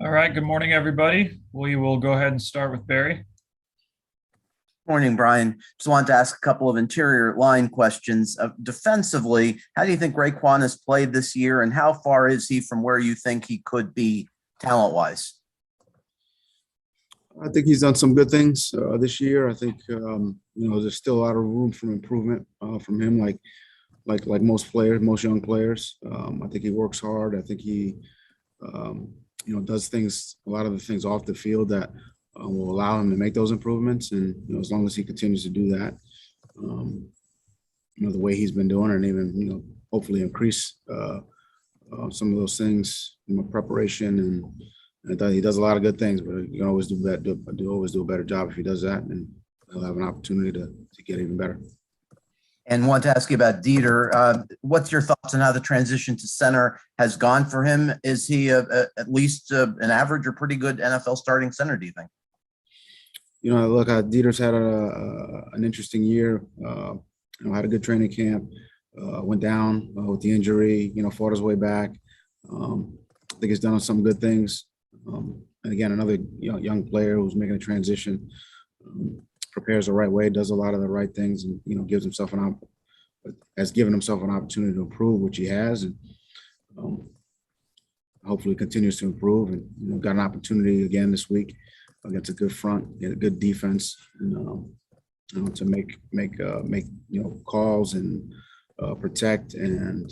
All right, good morning, everybody. We will go ahead and start with Barry. Morning, Brian. Just wanted to ask a couple of interior line questions. Defensively, how do you think Raekwon has played this year, and how far is he from where you think he could be talent-wise? I think he's done some good things this year. I think there's still a lot of room for improvement from him, like most players, most young players. I think he works hard. I think he does things, a lot of the things off the field that will allow him to make those improvements. And as long as he continues to do that, the way he's been doing it, and even hopefully increase some of those things in preparation. And he does a lot of good things, but you can always do a better job if he does that, and he'll have an opportunity to get even better. And want to ask you about Dieter. What's your thoughts on how the transition to center has gone for him? Is he at least an average or pretty good NFL starting center, do you think? Look, Dieter's had an interesting year. Had a good training camp. Went down with the injury. Fought his way back. I think he's done some good things. And again, another young player who's making a transition. Prepares the right way, does a lot of the right things, and has given himself an opportunity to improve, which he has, and hopefully continues to improve. And got an opportunity again this week against a good front, get a good defense, and to make calls and protect and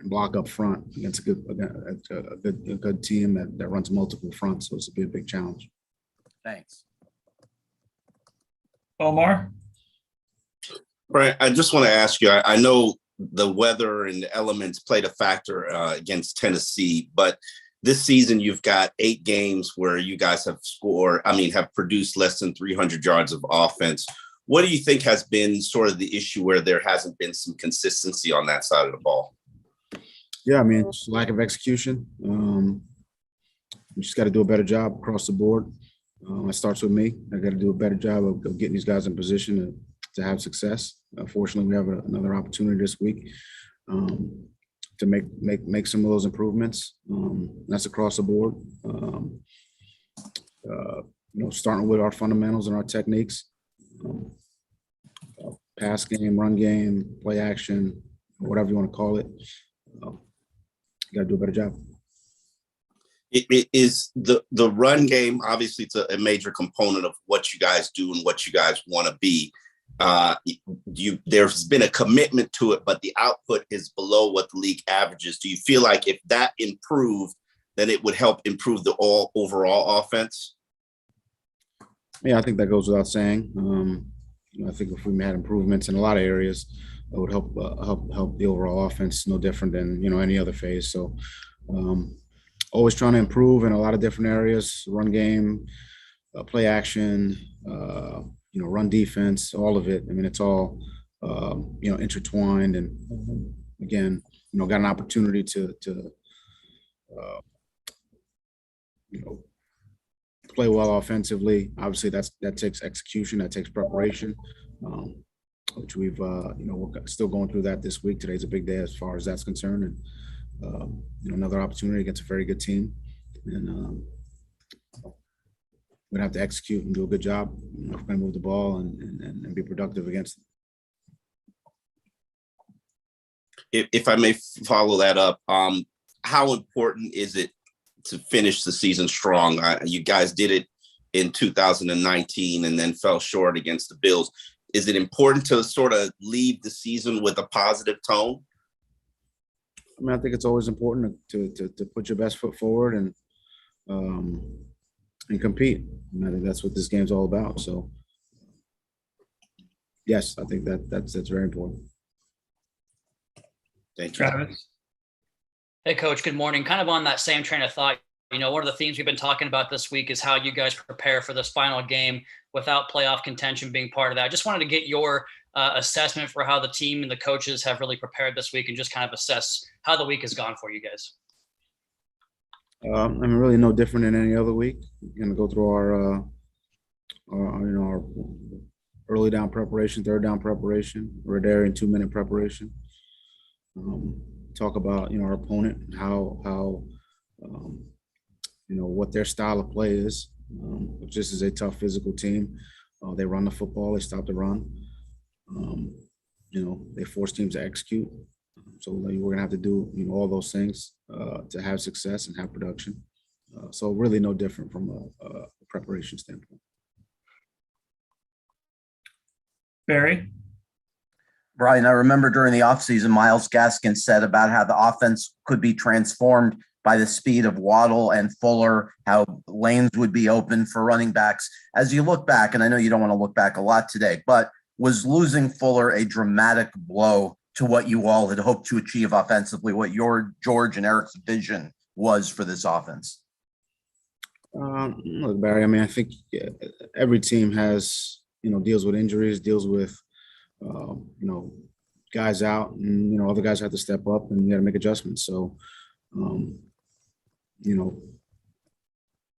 block up front against a good team that runs multiple fronts. So it's a big challenge. Thanks. Omar? Right. I just want to ask you, I know the weather and the elements played a factor against Tennessee, but this season you've got 8 games where you guys have produced less than 300 yards of offense. What do you think has been sort of the issue where there hasn't been some consistency on that side of the ball? Yeah, it's lack of execution. You just got to do a better job across the board. It starts with me. I got to do a better job of getting these guys in position to have success. Fortunately, we have another opportunity this week to make some of those improvements. That's across the board. Starting with our fundamentals and our techniques, pass game, run game, play action, whatever you want to call it. You got to do a better job. It is the run game. Obviously, it's a major component of what you guys do and what you guys want to be. There's been a commitment to it, but the output is below what the league averages. Do you feel like if that improved, then it would help improve the overall offense? Yeah, I think that goes without saying. I think if we had improvements in a lot of areas, it would help the overall offense. No different than any other phase. So. Always trying to improve in a lot of different areas: run game, play action, run defense, all of it. It's all intertwined. And again, got an opportunity to play well offensively. Obviously, that takes execution, that takes preparation, which we've we're still going through that this week. Today's a big day as far as that's concerned, and another opportunity against a very good team, and we'd have to execute and do a good job. If we're going to move the ball and be productive against them. If I may follow that up, how important is it to finish the season strong? You guys did it in 2019 and then fell short against the Bills. Is it important to sort of leave the season with a positive tone? I think it's always important to put your best foot forward and compete. I think that's what this game's all about. So, yes, I think that's very important. Thank you. Travis? Hey, Coach. Good morning. Kind of on that same train of thought, one of the themes we've been talking about this week is how you guys prepare for this final game without playoff contention being part of that. I just wanted to get your assessment for how the team and the coaches have really prepared this week and just kind of assess how the week has gone for you guys. Really no different than any other week. We're going to go through our early down preparation, third down preparation, Radarian 2-minute preparation. Talk about our opponent, how what their style of play is. Which this is a tough physical team. They run the football. They stop the run. They force teams to execute. So we're going to have to do, all those things to have success and have production. So really no different from a preparation standpoint. Barry? Brian, I remember during the offseason, Myles Gaskin said about how the offense could be transformed by the speed of Waddle and Fuller, how lanes would be open for running backs. As you look back, and I know you don't want to look back a lot today, but was losing Fuller a dramatic blow to what you all had hoped to achieve offensively, what your George and Eric's vision was for this offense? Look, Barry, I think every team has, deals with injuries, deals with, guys out, and, other guys have to step up and you got to make adjustments. So,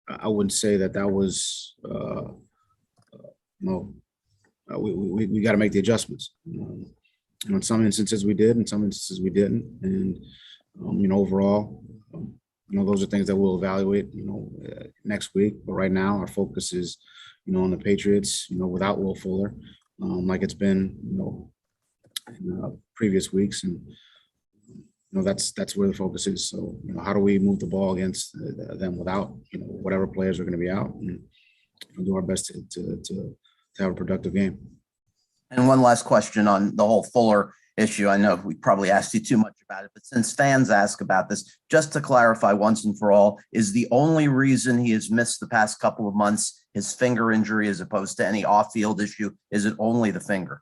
I wouldn't say that was, we got to make the adjustments. In some instances we did, in some instances we didn't. And, overall, those are things that we'll evaluate, next week. But right now our focus is, on the Patriots, without Will Fuller, like it's been, in previous weeks. And, that's where the focus is. So, how do we move the ball against them without, whatever players are going to be out, and do our best to have a productive game. And one last question on the whole Fuller issue. I know we probably asked you too much about it, but since fans ask about this, just to clarify once and for all, is the only reason he has missed the past couple of months his finger injury as opposed to any off-field issue? Is it only the finger?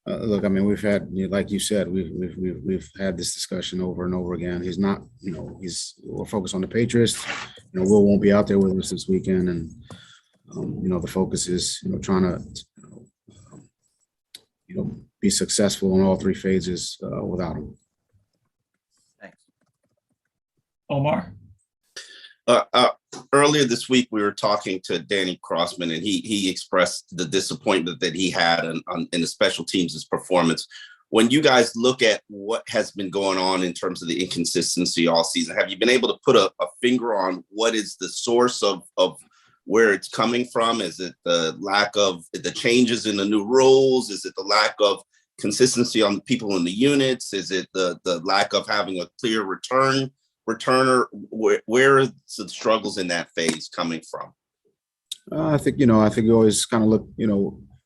Look, we've had, like you said, we've had this discussion over and over again. He's not, we're focused on the Patriots. Will won't be out there with us this weekend, and the focus is, trying to, be successful in all three phases without him. Thanks. Omar? Earlier this week, we were talking to Danny Crossman, and he expressed the disappointment that he had in the special teams' performance. When you guys look at what has been going on in terms of the inconsistency all season, have you been able to put a finger on what is the source of where it's coming from? Is it the lack of the changes in the new rules? Is it the lack of consistency on the people in the units? Is it the lack of having a clear returner? Where are the struggles in that phase coming from? I think we always kind of look,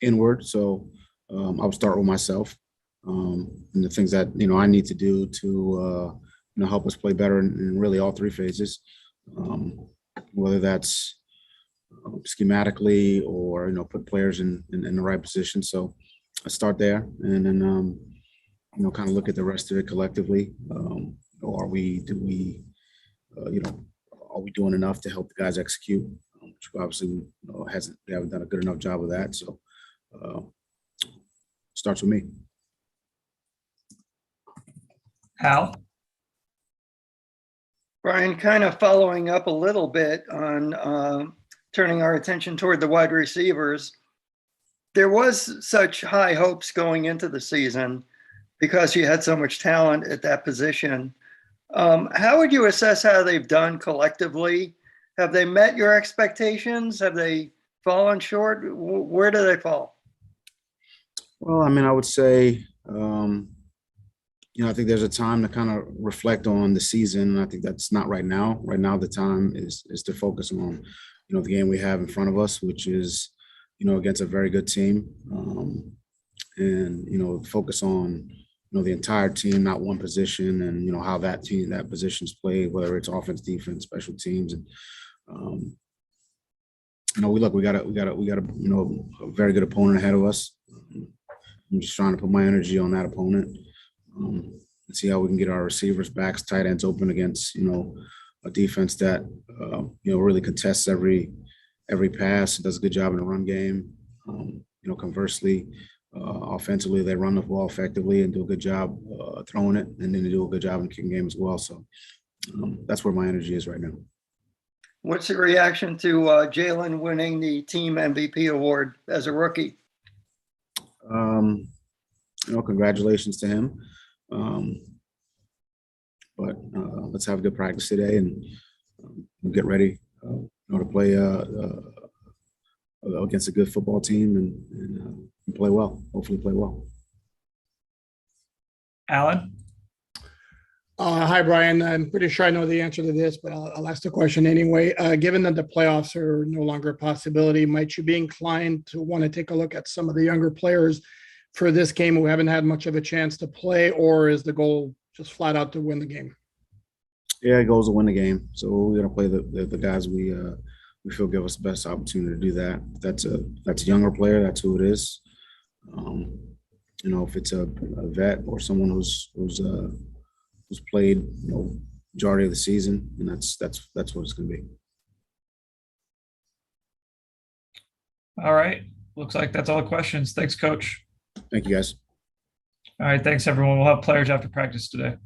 inward. So I would start with myself and the things that, I need to do to, help us play better in really all three phases, whether that's schematically or, put players in the right position. So I start there and then, kind of look at the rest of it collectively. Are we doing enough to help the guys execute? Which obviously we haven't done a good enough job of that. So starts with me. Hal? Brian, kind of following up a little bit on turning our attention toward the wide receivers. There was such high hopes going into the season because you had so much talent at that position. How would you assess how they've done collectively? Have they met your expectations? Have they fallen short? Where do they fall? Well, I would say, I think there's a time to kind of reflect on the season. And I think that's not right now. Right now, the time is to focus on, the game we have in front of us, which is, against a very good team. And, focus on, the entire team, not one position, and how that position's played, whether it's offense, defense, special teams, and we got a very good opponent ahead of us. I'm just trying to put my energy on that opponent, and see how we can get our receivers, backs, tight ends open against a defense that really contests every pass, does a good job in the run game. Conversely. Offensively, they run the ball effectively and do a good job throwing it, and then they do a good job in the kicking game as well. So that's where my energy is right now. What's the reaction to Jalen winning the team MVP award as a rookie? Congratulations to him. but let's have a good practice today and get ready to play against a good football team and play well. Hopefully, play well. Alan? Hi, Brian. I'm pretty sure I know the answer to this, but I'll ask the question anyway. Given that the playoffs are no longer a possibility, might you be inclined to want to take a look at some of the younger players for this game who haven't had much of a chance to play, or is the goal just flat out to win the game? Yeah, it goes to win the game. So we're gonna play the guys we feel give us the best opportunity to do that. That's a younger player. That's who it is. If it's a vet or someone who's played majority of the season, and that's what it's going to be. All right. Looks like that's all the questions. Thanks, Coach. Thank you, guys. All right. Thanks, everyone. We'll have players after practice today.